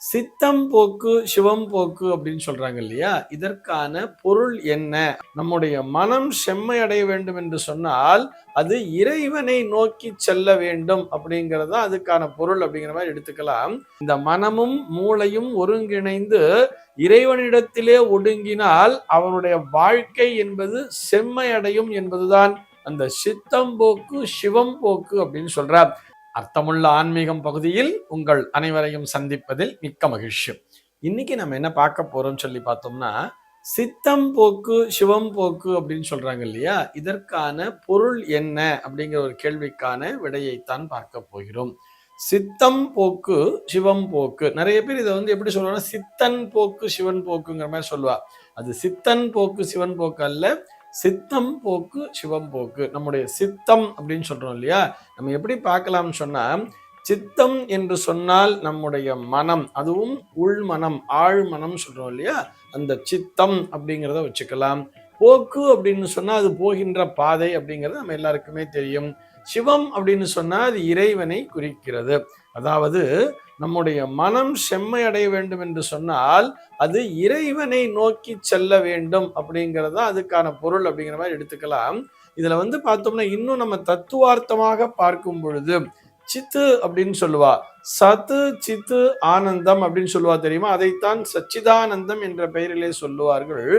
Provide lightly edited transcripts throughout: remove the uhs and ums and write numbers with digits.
சித்தம் போக்கு சிவம் போக்கு அப்படின்னு சொல்றாங்க இல்லையா? இதற்கான பொருள் என்ன? நம்முடைய மனம் செம்மை அடைய வேண்டும் என்று சொன்னால் அது இறைவனை நோக்கி செல்ல வேண்டும் அப்படிங்கிறது தான் அதுக்கான பொருள் அப்படிங்கிற மாதிரி எடுத்துக்கலாம். இந்த மனமும் மூளையும் ஒருங்கிணைந்து இறைவனிடத்திலே ஒடுங்கினால் அவனுடைய வாழ்க்கை என்பது செம்மை அடையும் என்பதுதான் அந்த சித்தம் போக்கு சிவம் போக்கு அப்படின்னு சொல்றார். அர்த்தமுள்ள ஆன்மீகம் பகுதியில் உங்கள் அனைவரையும் சந்திப்பதில் மிக்க மகிழ்ச்சி. இன்னைக்கு நம்ம என்ன பார்க்க போறோம் சொல்லி பார்த்தோம்னா, சித்தம் போக்கு சிவம் போக்கு அப்படின்னு சொல்றாங்க இல்லையா? இதற்கான பொருள் என்ன அப்படிங்கிற ஒரு கேள்விக்கான விடையைத்தான் பார்க்க போகிறோம். சித்தம் போக்கு சிவம் போக்கு, நிறைய பேர் இதை எப்படி சொல்லுவாங்கன்னா சித்தன் போக்கு சிவன் போக்குங்கிற மாதிரி சொல்லுவா. அது சித்தன் போக்கு சிவன் போக்கு அல்ல, சித்தம் போக்கு சிவம் போக்கு. நம்முடைய சித்தம் அப்படின்னு சொல்றோம் இல்லையா? நம்ம எப்படி பார்க்கலாம்னு சொன்னா, சித்தம் என்று சொன்னால் நம்முடைய மனம், அதுவும் உள்மனம் ஆழ்மனம் சொல்றோம் இல்லையா? அந்த சித்தம் அப்படிங்கிறத வச்சுக்கலாம். போக்கு அப்படின்னு சொன்னா அது போகின்ற பாதை அப்படிங்கிறது நம்ம எல்லாருக்குமே தெரியும். சிவம் அப்படின்னு சொன்னா அது இறைவனை குறிக்கிறது. அதாவது நம்முடைய மனம் செம்மை அடைய வேண்டும் என்று சொன்னால் அது இறைவனை நோக்கி செல்ல வேண்டும் அப்படிங்கிறது அதுக்கான பொருள் அப்படிங்கிற மாதிரி எடுத்துக்கலாம். இதுல பார்த்தோம்னா இன்னும் நம்ம தத்துவார்த்தமாக பார்க்கும் பொழுது சித்து அப்படின்னு சொல்லுவா, சத்து சித்து ஆனந்தம் அப்படின்னு சொல்லுவா தெரியுமா? அதைத்தான் சச்சிதானந்தம் என்ற பெயரிலே சொல்லுவார்கள்.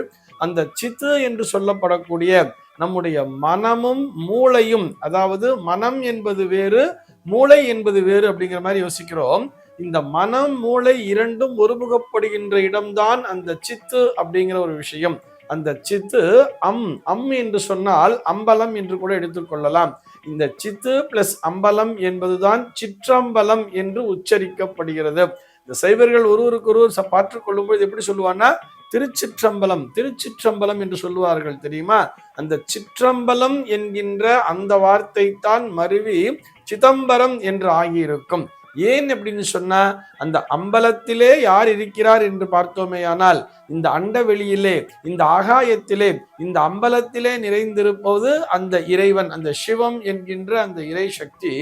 அந்த சித்து என்று சொல்லப்படக்கூடிய நம்முடைய மனமும் மூளையும், அதாவது மனம் என்பது வேறு மூளை என்பது வேறு அப்படிங்கிற மாதிரி யோசிக்கிறோம். இந்த மனம் மூளை இரண்டும் ஒருமுகப்படுகின்ற இடம்தான் அந்த சித்து அப்படிங்கிற ஒரு விஷயம். அந்த சித்து அம் என்று சொன்னால் அம்பலம் என்று கூட எடுத்துக்கொள்ளலாம். இந்த சித்து பிளஸ் அம்பலம் என்பதுதான் சிற்றம்பலம் என்று உச்சரிக்கப்படுகிறது. இந்த சைவர்கள் ஒருவருக்கு ஒருவர் பார்த்துக் கொள்ளும்போது எப்படி சொல்லுவான்னா திருச்சிற்றம்பலம் திருச்சிற்றம்பலம் என்று சொல்லுவார்கள் தெரியுமா? அந்த சிற்றம்பலம் என்கின்ற அந்த வார்த்தை தான் மருவி சிதம்பரம் என்று ஆகியிருக்கும். ஏன் அப்படின்னு சொன்னா, அந்த அம்பலத்திலே யார் இருக்கிறார் என்று பார்த்தோமேயானால் இந்த அண்டவெளியிலே, இந்த ஆகாயத்திலே, இந்த அம்பலத்திலே நிறைந்திருப்பது அந்த இறைவன், அந்த சிவம் என்கின்ற அந்த இறை சக்தி.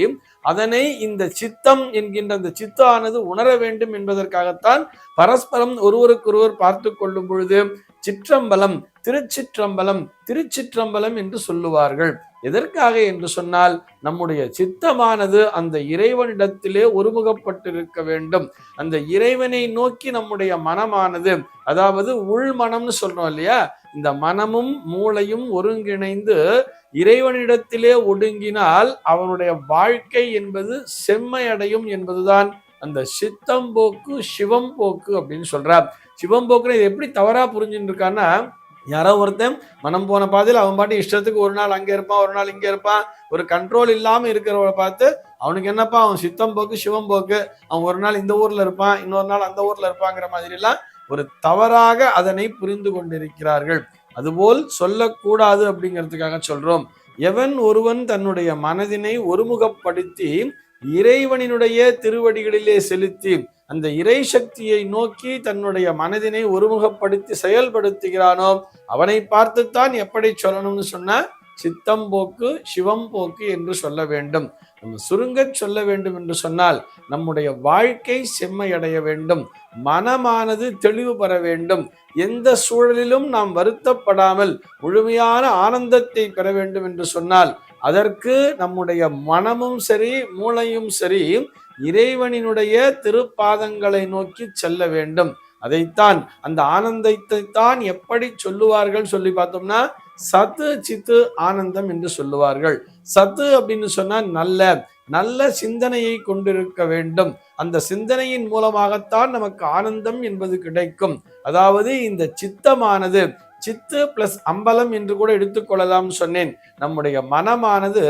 அதனை இந்த சித்தம் என்கின்ற அந்த சித்தானது உணர வேண்டும் என்பதற்காகத்தான் பரஸ்பரம் ஒருவருக்கொருவர் பார்த்து கொள்ளும் பொழுது சிற்றம்பலம் திருச்சிற்றம்பலம் திருச்சிற்றம்பலம் என்று சொல்லுவார்கள். எதற்காக என்று சொன்னால், நம்முடைய சித்தமானது அந்த இறைவனிடத்திலே ஒருமுகப்பட்டிருக்க வேண்டும். அந்த இறைவனை நோக்கி நம்முடைய மனமானது, அதாவது உள் மனம்னு சொல்றோம் இல்லையா? இந்த மனமும் மூளையும் ஒருங்கிணைந்து இறைவனிடத்திலே ஒடுங்கினால் அவனுடைய வாழ்க்கை என்பது செம்மை அடையும் என்பதுதான் அந்த சித்தம் போக்கு சிவம் போக்கு அப்படின்னு சொல்றார். சிவம் போக்குன்னு இது எப்படி தவறா புரிஞ்சுட்டு இருக்கான்னா, யாரோ ஒருத்தன் மனம் போன பாதையில் அவன் பாட்டு இஷ்டத்துக்கு ஒரு நாள் அங்கே இருப்பான், ஒரு நாள் இங்கே இருப்பான், ஒரு கண்ட்ரோல் இல்லாமல் இருக்கிறவரை பார்த்து அவனுக்கு என்னப்பா அவன் சித்தம் போக்கு சிவம் போக்கு, அவன் ஒரு நாள் இந்த ஊர்ல இருப்பான், இன்னொரு நாள் அந்த ஊர்ல இருப்பாங்கிற மாதிரிலாம் ஒரு தவறாக அதனை புரிந்து கொண்டிருக்கிறார்கள். அதுபோல் சொல்லக்கூடாது அப்படிங்கிறதுக்காக சொல்றோம். எவன் ஒருவன் தன்னுடைய மனதினை ஒருமுகப்படுத்தி இறைவனினுடைய திருவடிகளிலே செலுத்தி அந்த இறை சக்தியை நோக்கி தன்னுடைய மனதினை ஒருமுகப்படுத்தி செயல்படுத்துகிறானோ அவனை பார்த்துத்தான் எப்படி சொல்லணும்னு சொன்னா சித்தம் போக்கு சிவம் போக்கு என்று சொல்ல வேண்டும். நம்ம சுருங்க சொல்ல வேண்டும் என்று சொன்னால் நம்முடைய வாழ்க்கை செம்மையடைய வேண்டும், மனமானது தெளிவு பெற வேண்டும், எந்த சூழலிலும் நாம் வருத்தப்படாமல் முழுமையான ஆனந்தத்தை பெற வேண்டும் என்று சொன்னால் அதற்கு நம்முடைய மனமும் சரி மூளையும் சரி இறைவனினுடைய திருப்பாதங்களை நோக்கி செல்ல வேண்டும். அதைத்தான் அந்த ஆனந்தத்தை தான் எப்படி சொல்லுவார்கள் சொல்லி பார்த்தோம்னா சத்து சித்து ஆனந்தம் என்று சொல்லுவார்கள். சத்து அப்படின்னு சொன்னா நல்ல நல்ல சிந்தனையை கொண்டிருக்க வேண்டும். அந்த சிந்தனையின் மூலமாகத்தான் நமக்கு ஆனந்தம் என்பது கிடைக்கும். அதாவது இந்த சித்தமானது சித்து பிளஸ் அம்பலம் என்று கூட எடுத்துக்கொள்ளலாம் சொன்னேன். நம்முடைய மனமானது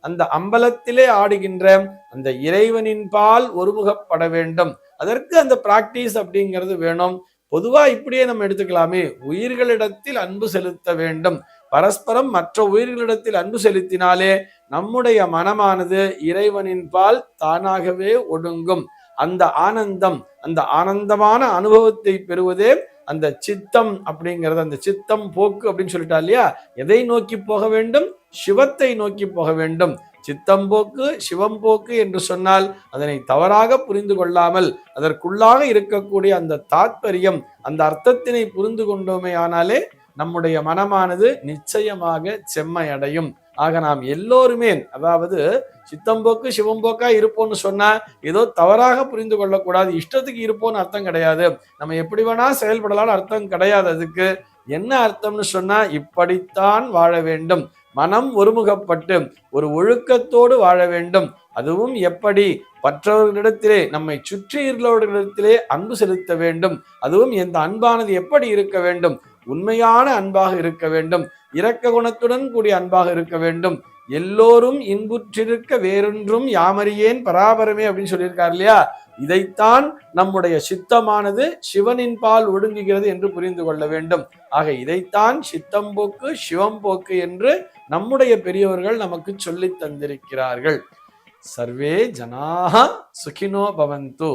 அந்த அம்பலத்திலே ஆடுகின்ற அந்த இறைவனின் பால் ஒருமுகப்பட வேண்டும். அதற்கு அந்த பிராக்டிஸ் அப்படிங்கிறது வேணும். பொதுவா இப்படியே நம்ம எடுத்துக்கலாமே, உயிர்களிடத்தில் அன்பு செலுத்த வேண்டும். பரஸ்பரம் மற்ற உயிர்களிடத்தில் அன்பு செலுத்தினாலே நம்முடைய மனமானது இறைவனின் பால் தானாகவே ஒடுங்கும். அந்த ஆனந்தம், அந்த ஆனந்தமான அனுபவத்தை பெறுவதே அந்த சித்தம் அப்படிங்கிறது. அந்த சித்தம் போக்கு அப்படின்னு சொல்லிட்டா இல்லையா? எதை நோக்கி போக வேண்டும்? சிவத்தை நோக்கி போக வேண்டும். சித்தம்போக்கு சிவம்போக்கு என்று சொன்னால் அதனை தவறாக புரிந்து கொள்ளாமல் அதற்குள்ளாக இருக்கக்கூடிய அந்த தாத்பரியம், அந்த அர்த்தத்தினை புரிந்து கொண்டோமே ஆனாலே நம்முடைய மனமானது நிச்சயமாக செம்மையடையும். ஆக நாம் எல்லோருமே, அதாவது சித்தம்போக்கு சிவம்போக்கா இருப்போம்னு சொன்னா ஏதோ தவறாக புரிந்து கொள்ளக்கூடாது. இஷ்டத்துக்கு இருப்போம்னு அர்த்தம் கிடையாது. நம்ம எப்படி வேணா செயல்படலாம்னு அர்த்தம் கிடையாது. அதுக்கு என்ன அர்த்தம்னு சொன்னா, இப்படித்தான் வாழ வேண்டும், மனம் ஒருமுகப்பட்டு ஒரு ஒழுக்கத்தோடு வாழ வேண்டும். அதுவும் எப்படி? மற்றவர்களிடத்திலே, நம்மை சுற்றியுள்ளவர்களிடத்திலே அன்பு செலுத்த வேண்டும். அதுவும் இந்த அன்பானது எப்படி இருக்க வேண்டும்? உண்மையான அன்பாக இருக்க வேண்டும், இரக்க குணத்துடன் கூடிய அன்பாக இருக்க வேண்டும். எல்லோரும் இன்புற்றிருக்க வேறொன்றும் யாமறியேன் பராபரமே அப்படின்னு சொல்லியிருக்கார் இல்லையா? இதைத்தான் நம்முடைய சித்தமானது சிவனின் பால் ஒடுங்குகிறது என்று புரிந்து கொள்ள வேண்டும். ஆக இதைத்தான் சித்தம்போக்கு சிவம்போக்கு என்று நம்முடைய பெரியவர்கள் நமக்கு சொல்லி தந்திருக்கிறார்கள். சர்வே ஜனாஹ சுகினோ பவந்து.